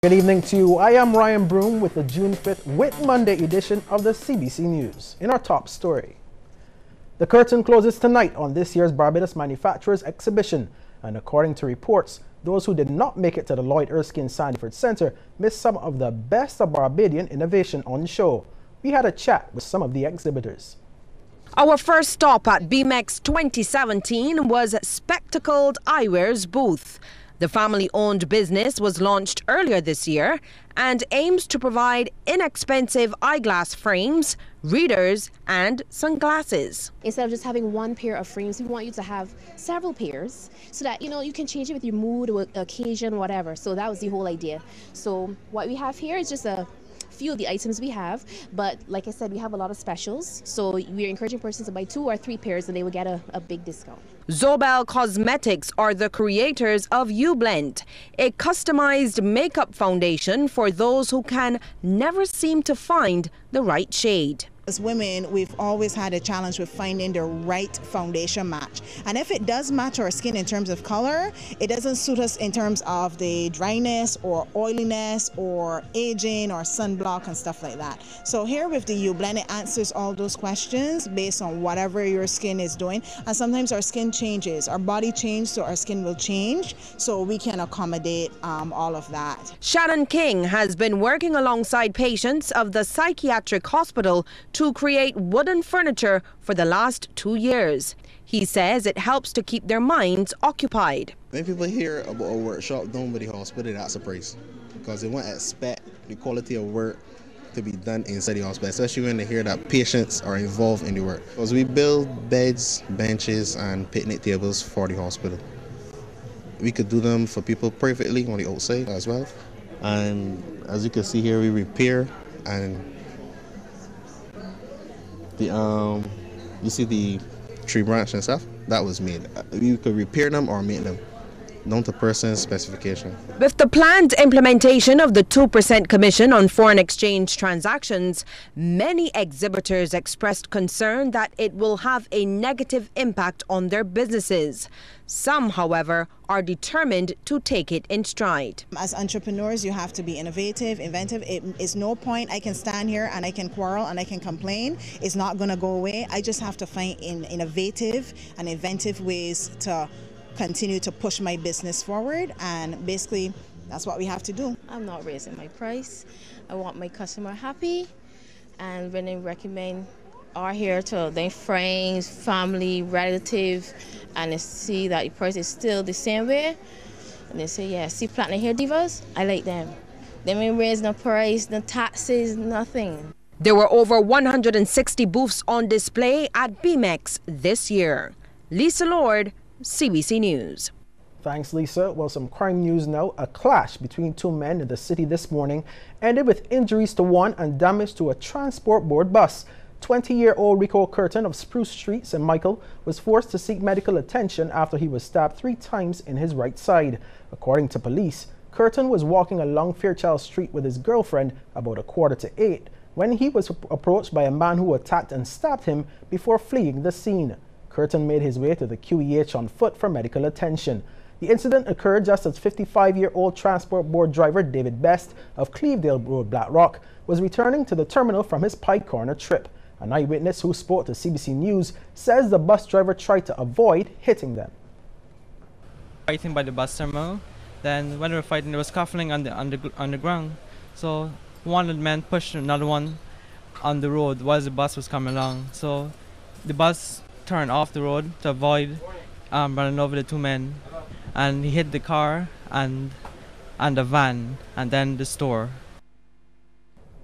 Good evening to you. I am Ryan Broom with the June 5th Whit Monday edition of the CBC News. In our top story, the curtain closes tonight on this year's Barbados Manufacturers Exhibition, and according to reports, those who did not make it to the Lloyd Erskine Sanford Center missed some of the best of Barbadian innovation on show. We had a chat with some of the exhibitors. Our first stop at BMEX 2017 was Spectacled Eyewear's booth. The family-owned business was launched earlier this year and aims to provide inexpensive eyeglass frames, readers and sunglasses. Instead of just having one pair of frames, we want you to have several pairs so that, you can change it with your mood or occasion, whatever. So that was the whole idea. So what we have here is just a few of the items we have, but like I said, we have a lot of specials, so we're encouraging persons to buy 2 or 3 pairs and they will get a big discount. Zobel Cosmetics are the creators of U-Blend, a customized makeup foundation for those who can never seem to find the right shade. As women, we've always had a challenge with finding the right foundation match. And if it does match our skin in terms of color, it doesn't suit us in terms of the dryness or oiliness or aging or sunblock and stuff like that. So here with the U-Blend, it answers all those questions based on whatever your skin is doing. And sometimes our skin changes, our body changes, so our skin will change. So we can accommodate all of that. Shannon King has been working alongside patients of the psychiatric hospital to create wooden furniture for the last 2 years. He says it helps to keep their minds occupied. When people hear about a workshop done by the hospital, that's a praise, because they won't expect the quality of work to be done inside the hospital, especially when they hear that patients are involved in the work. Because we build beds, benches and picnic tables for the hospital. We could do them for people privately on the outside as well. And as you can see here, we repair and you see the tree branch and stuff, that was made. You could repair them or make them, down to person's specification. With the planned implementation of the 2% commission on foreign exchange transactions, many exhibitors expressed concern that it will have a negative impact on their businesses. Some, however, are determined to take it in stride. As entrepreneurs, you have to be innovative, inventive. It is no point I can stand here and I can quarrel and I can complain. It's not going to go away. I just have to find innovative and inventive ways to continue to push my business forward, and basically that's what we have to do. I'm not raising my price. I want my customer happy, and when they recommend are here to their friends, family, relative, and they see that the price is still the same way, and they say, yeah, see Platinum Hair Divas, I like them. They ain't raise no price, no taxes, nothing. There were over 160 booths on display at BMEX this year. Lisa Lord, CBC News. Thanks, Lisa. Well, some crime news now. A clash between 2 men in the city this morning ended with injuries to one and damage to a transport board bus. 20-year-old Rico Curtin of Spruce Street, St. Michael, was forced to seek medical attention after he was stabbed 3 times in his right side. According to police, Curtin was walking along Fairchild Street with his girlfriend about 7:45 when he was approached by a man who attacked and stabbed him before fleeing the scene. Curtin made his way to the QEH on foot for medical attention. The incident occurred just as 55-year-old transport board driver David Best of Clevedale Road, Blackrock, was returning to the terminal from his Pike Corner trip. An eyewitness who spoke to CBC News says the bus driver tried to avoid hitting them. Fighting by the bus terminal. Then when they were fighting, there was scuffling on the ground. So one of the men pushed another one on the road while the bus was coming along. So the bus turned off the road to avoid running over the 2 men, and he hit the car and the van and then the store.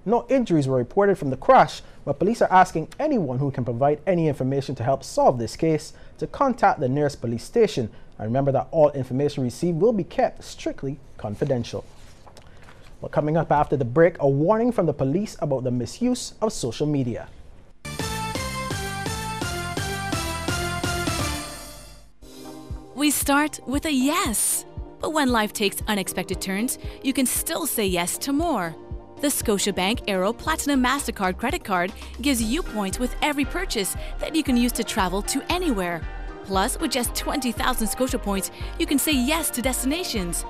No injuries were reported from the crash, but police are asking anyone who can provide any information to help solve this case to contact the nearest police station. And remember that all information received will be kept strictly confidential. Well, coming up after the break, a warning from the police about the misuse of social media. We start with a yes. But when life takes unexpected turns, you can still say yes to more. The Scotiabank Aero Platinum MasterCard credit card gives you points with every purchase that you can use to travel to anywhere. Plus, with just 20,000 Scotia points, you can say yes to destinations.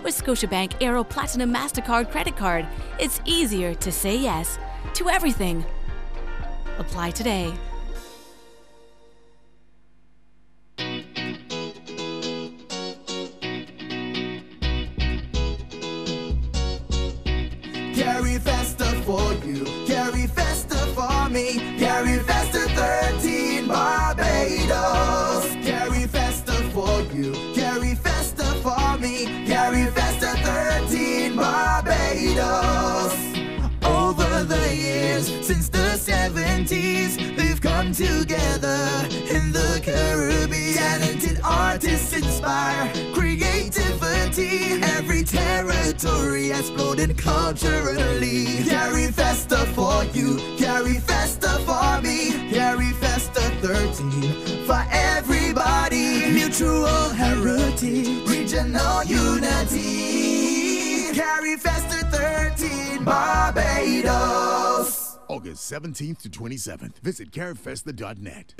With Scotiabank Aero Platinum MasterCard credit card, it's easier to say yes to everything. Apply today. Gary Festa for you, Gary Festa for me, Gary Festa 13 Barbados. Gary Festa for you, Gary Festa for me, Gary Festa 13 Barbados. Over the years, since the 70s, they've come together in the Caribbean. Talented artists inspire creativity. Every territory exploding culturally. Gary Festa for you, Gary Festa for me, Gary Festa 13 for everybody. Mutual heritage, regional unity. Gary Festa 13 Barbados. August 17th to 27th. Visit carefesta.net.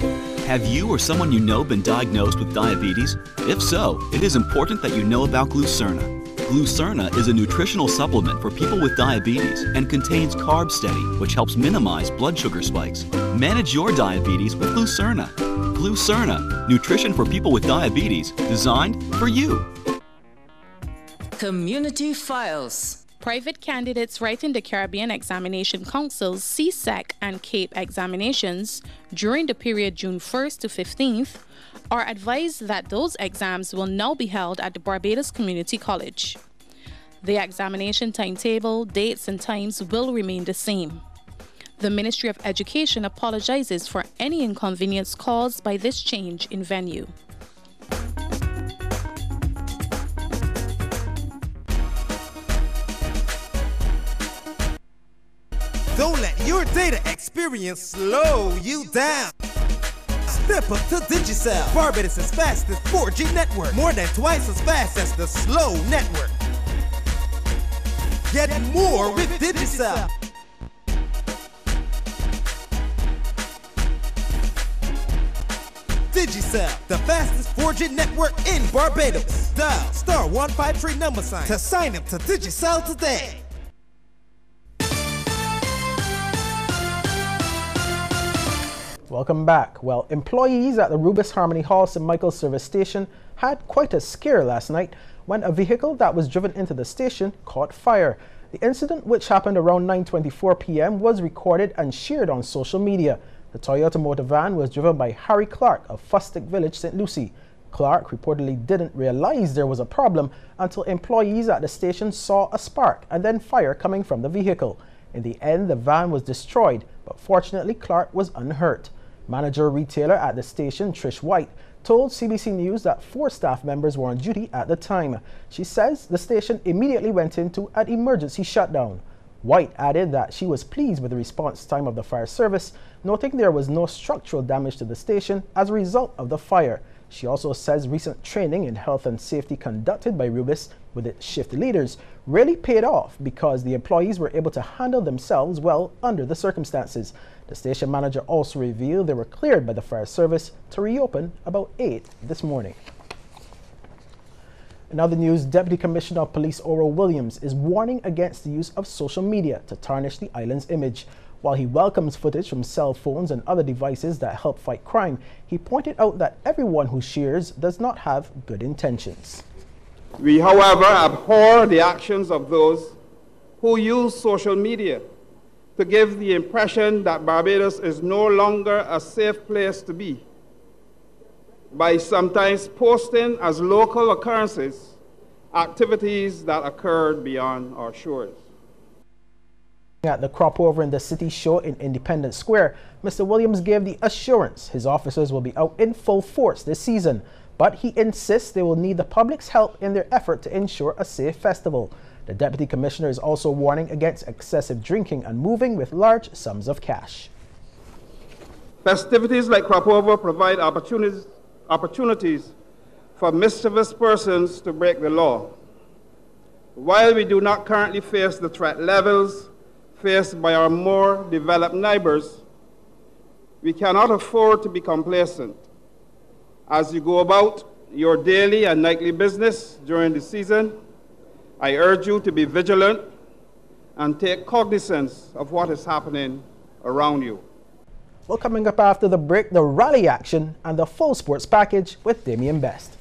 Have you or someone you know been diagnosed with diabetes? If so, it is important that you know about Glucerna. Glucerna is a nutritional supplement for people with diabetes and contains Carb Steady, which helps minimize blood sugar spikes. Manage your diabetes with Glucerna. Glucerna, nutrition for people with diabetes, designed for you. Community Files. Private candidates writing the Caribbean Examination Council's CSEC and CAPE examinations during the period June 1st to 15th are advised that those exams will now be held at the Barbados Community College. The examination timetable, dates, and times will remain the same. The Ministry of Education apologizes for any inconvenience caused by this change in venue. Don't let your data experience slow you down. Step up to Digicel, Barbados' fastest 4G network, more than twice as fast as the slow network. Get more with Digicel. Digicel, the fastest 4G network in Barbados. Dial *153 to sign up to Digicel today. Welcome back. Well, employees at the Rubis Harmony Hall St. Michael's service station had quite a scare last night when a vehicle that was driven into the station caught fire. The incident, which happened around 9:24 p.m., was recorded and shared on social media. The Toyota motor van was driven by Harry Clark of Fustic Village, St. Lucie. Clark reportedly didn't realize there was a problem until employees at the station saw a spark and then fire coming from the vehicle. In the end, the van was destroyed, but fortunately Clark was unhurt. Manager retailer at the station, Trish White, told CBC News that 4 staff members were on duty at the time. She says the station immediately went into an emergency shutdown. White added that she was pleased with the response time of the fire service, noting there was no structural damage to the station as a result of the fire. She also says recent training in health and safety conducted by Rubis with its shift leaders really paid off because the employees were able to handle themselves well under the circumstances. The station manager also revealed they were cleared by the fire service to reopen about 8 this morning. In other news, Deputy Commissioner of Police Oral Williams is warning against the use of social media to tarnish the island's image. While he welcomes footage from cell phones and other devices that help fight crime, he pointed out that everyone who shares does not have good intentions. We, however, abhor the actions of those who use social media to give the impression that Barbados is no longer a safe place to be, by sometimes posting as local occurrences activities that occurred beyond our shores. At the crop over in the city show in Independence Square, Mr. Williams gave the assurance his officers will be out in full force this season, but he insists they will need the public's help in their effort to ensure a safe festival. The Deputy Commissioner is also warning against excessive drinking and moving with large sums of cash. Festivities like crop over provide opportunities for mischievous persons to break the law. While we do not currently face the threat levels faced by our more developed neighbors, we cannot afford to be complacent. As you go about your daily and nightly business during the season, I urge you to be vigilant and take cognizance of what is happening around you. Well, coming up after the break, the rally action and the full sports package with Damian Best.